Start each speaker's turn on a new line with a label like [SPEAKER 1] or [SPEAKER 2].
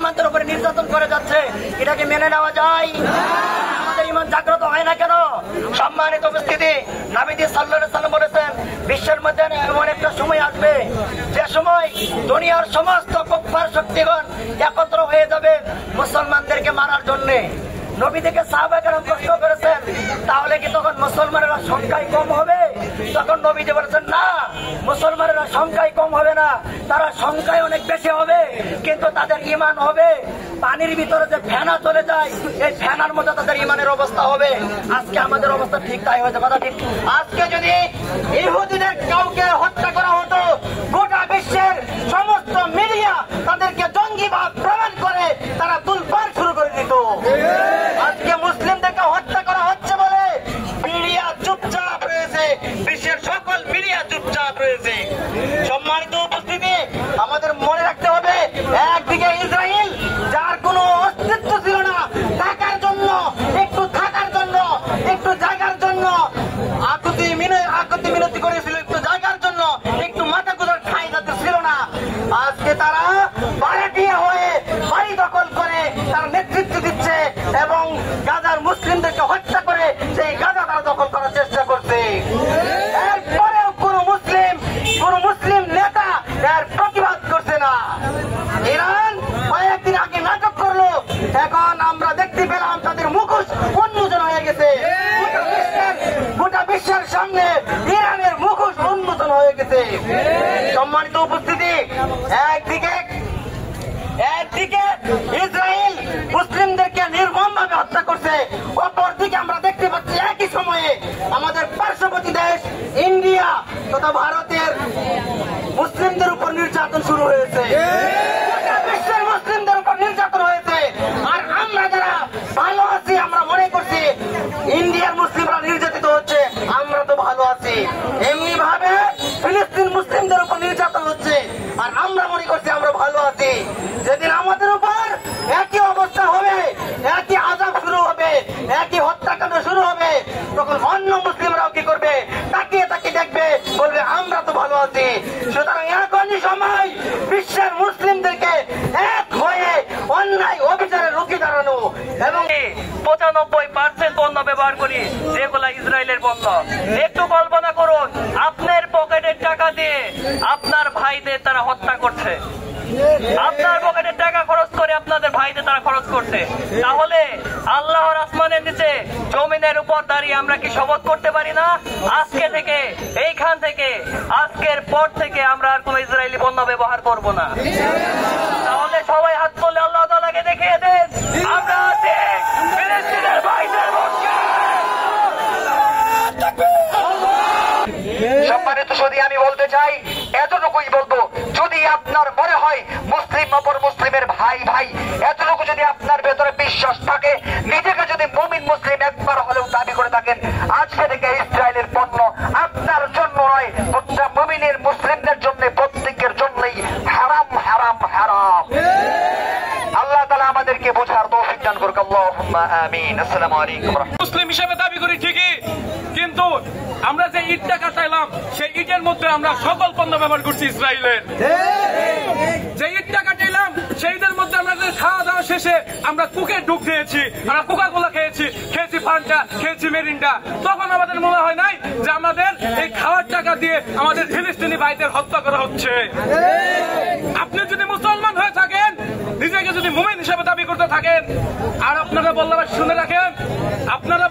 [SPEAKER 1] মুসলমানদের উপরে নির্যাতন করে যাচ্ছে, এটাকে মেনে নেওয়া যায়? আমাদের ইমান জাগ্রত হয় না কেন? সম্মানিত উপস্থিতি, নবীজি সাল্লাল্লাহু আলাইহি ওয়াসাল্লাম বলেছেন, বিশ্বের মধ্যে এমন একটা সময় আসবে যে সময় দুনিয়ার সমস্ত কুফফার শক্তিগণ একত্র হয়ে যাবে মুসলমানদেরকে মারার জন্যে। নবী থেকে সাহাবায়ে কেরাম প্রশ্ন করেছেন, তাহলে কি তখন মুসলমানেরা সংখ্যায় কম হবে? তখন নবীজি বলেছেন, না, মুসলমানেরা সংখ্যায় কম হবে না, তারা সংখ্যায় অনেক বেশি হবে, কিন্তু তাদের ঈমান হবে পানির ভিতরে যে ফেনা চলে যায়, এই ফেনার মধ্যে তাদের ঈমানের অবস্থা হবে। আজকে আমাদের অবস্থা ঠিক তাই হয়েছে, কথা ঠিক। আজকে যদি ইহুদিদের কাউকে হত্যা করা হতো, গোটা বিশ্বের সমস্ত মিডিয়া তাদেরকে জঙ্গিবাদ প্রমাণ করে তারা তুলপাড় শুরু করে দিত। আজকে মুসলিমদেরকে হত্যা করা হচ্ছে বলে মিডিয়া চুপচাপ রয়েছে, বিশ্বের সকল মিডিয়া চুপচাপ রয়েছে। সম্মানিত উপস্থিতি, আমাদের মনে রাখতে হবে, একদিকে ইসরায়েল যার কোনো অস্তিত্ব ছিল না, থাকার জন্য একটু জায়গার জন্য আকুতি মিনতি করেছিল, একটু জায়গার জন্য, একটু মাথা গোজার ঠাঁই যাতে ছিল না। আজকে তারা ভাড়াটিয়া হয়ে বাড়ি দখল করে তার নেতৃত্ব দিচ্ছে এবং গাজার মুসলিমদেরকে হত্যা করে সেই গাজা তারা দখল করার চেষ্টা করছে। এরপরেও কোন মুসলিম নেতা এর প্রতিবাদ করছে না। ইরান কয়েকদিন আগে নাটক করলো, এখন আমরা দেখতে পেলাম তাদের মুখোশ উন্মোচন হয়ে গেছে। গোটা বিশ্বের সামনে ইরানের মুখোশ উন্মোচন হয়ে গেছে। সম্মানিত উপস্থিতি, একদিকে ইসরায়েল মুসলিমদেরকে নির্মমভাবে হত্যা করছে, অপরদিকে আমরা দেখতে পাচ্ছি একই সময়ে আমাদের পার্শ্ববর্তী দেশ ইন্ডিয়া তথা ভারতের মুসলিমদের উপর নির্যাতন শুরু হয়েছে। গোটা বিশ্বের মুসলিমদের উপর নির্যাতন হয়েছে। আর আমরা যারা ভালো আছি, আমরা মনে করছি ইন্ডিয়ার মুসলিমরা নির্যাতিত হচ্ছে, আমরা তো ভালো আছি। এমনি ভাবে ফিলিস্তিন মুসলিমদের উপর নির্যাতন হচ্ছে, আর আমরা মনে করছি আমরা ভালো আছি। যেদিন আমাদের উপর একই অবস্থা হবে, একই আযাব শুরু হবে, একই হত্যাকাণ্ড শুরু হবে, তখন অন্য মুসলিমরাও কি করবে? তাকিয়ে দেখবে, বলবে আমরা তো ভালো আছি। সুতরাং এখনই সময় বিশ্বের মুসলিমদেরকে এক হয়ে অন্যায় অবিচারে রুখে দাঁড়ানো এবং
[SPEAKER 2] 95% পণ্য ব্যবহার করি যেগুলা ইসরায়েলের পণ্য। একটু কল্পনা করুন, আপনার পকেটের টাকা দিয়ে আপনার ভাইদের তারা হত্যা করছে, আপনার পকেটের টাকা খরচ করে আপনাদের ভাইদের তারা খরচ করছে। তাহলে আল্লাহর আসমানের নিচে জমিনের উপর দাঁড়িয়ে আমরা কি শপথ করতে পারি না, আজকে থেকে, এইখান থেকে, আজকের পর থেকে আমরা আর কোন ইসরায়েলি পণ্য ব্যবহার করব না? তাহলে সবাই হাত তুলে আল্লাহ তাআলাকে দেখিয়ে দেন আমরা আছি ফিলিস্তিনের ভাইদের পক্ষে।
[SPEAKER 3] সম্মানিত সুধী, আমি বলতে চাই, এতটুকুই বলবো, যদি আপনার মনে হয় মুসলিম অপর মুসলিমের ভাই, এতটুকু যদি আপনার ভেতরে বিশ্বাস থাকে, নিজেকে যদি মুমিন মুসলিম একবার হলেও দাবি করে থাকেন, আজকে থেকে ইসরায়েলের পণ্য আপনার জন্য নয়, প্রত্যেক মুমিনের মুসলিমদের জন্য, প্রত্যেকের জন্যই হারাম হারাম হারাম। আল্লাহ তাআলা আমাদেরকে বোঝার তৌফিক দান করুক। আল্লাহুম্মা আমিন। আসসালামু আলাইকুম।
[SPEAKER 4] মুসলিম হিসেবে দাবি করি ঠিকই, কিন্তু আমরা যে ইট টাকা চাইলাম সেই ইটের মধ্যে আমরা সকল পণ্য ব্যবহার করছি ইসরায়েলের। যে ইট টাকা চাইলাম সেই ইটের মধ্যে আমরা খাওয়া দাওয়া শেষে আমরা কুকে ডুব খেয়েছি, আমরা কোকা কোলা খেয়েছি, ফান্টা খেয়েছি, মেরিন্ডা। তখন আমাদের মনে হয় নাই যে আমাদের এই খাওয়ার টাকা দিয়ে আমাদের ফিলিস্তিনি ভাইদের হত্যা করা হচ্ছে। আপনি যদি মুসলমান হয়ে থাকেন, নিজেকে যদি মুমিন হিসেবে দাবি করতে থাকেন, আর আপনারা বললাম শুনে রাখেন, আপনারা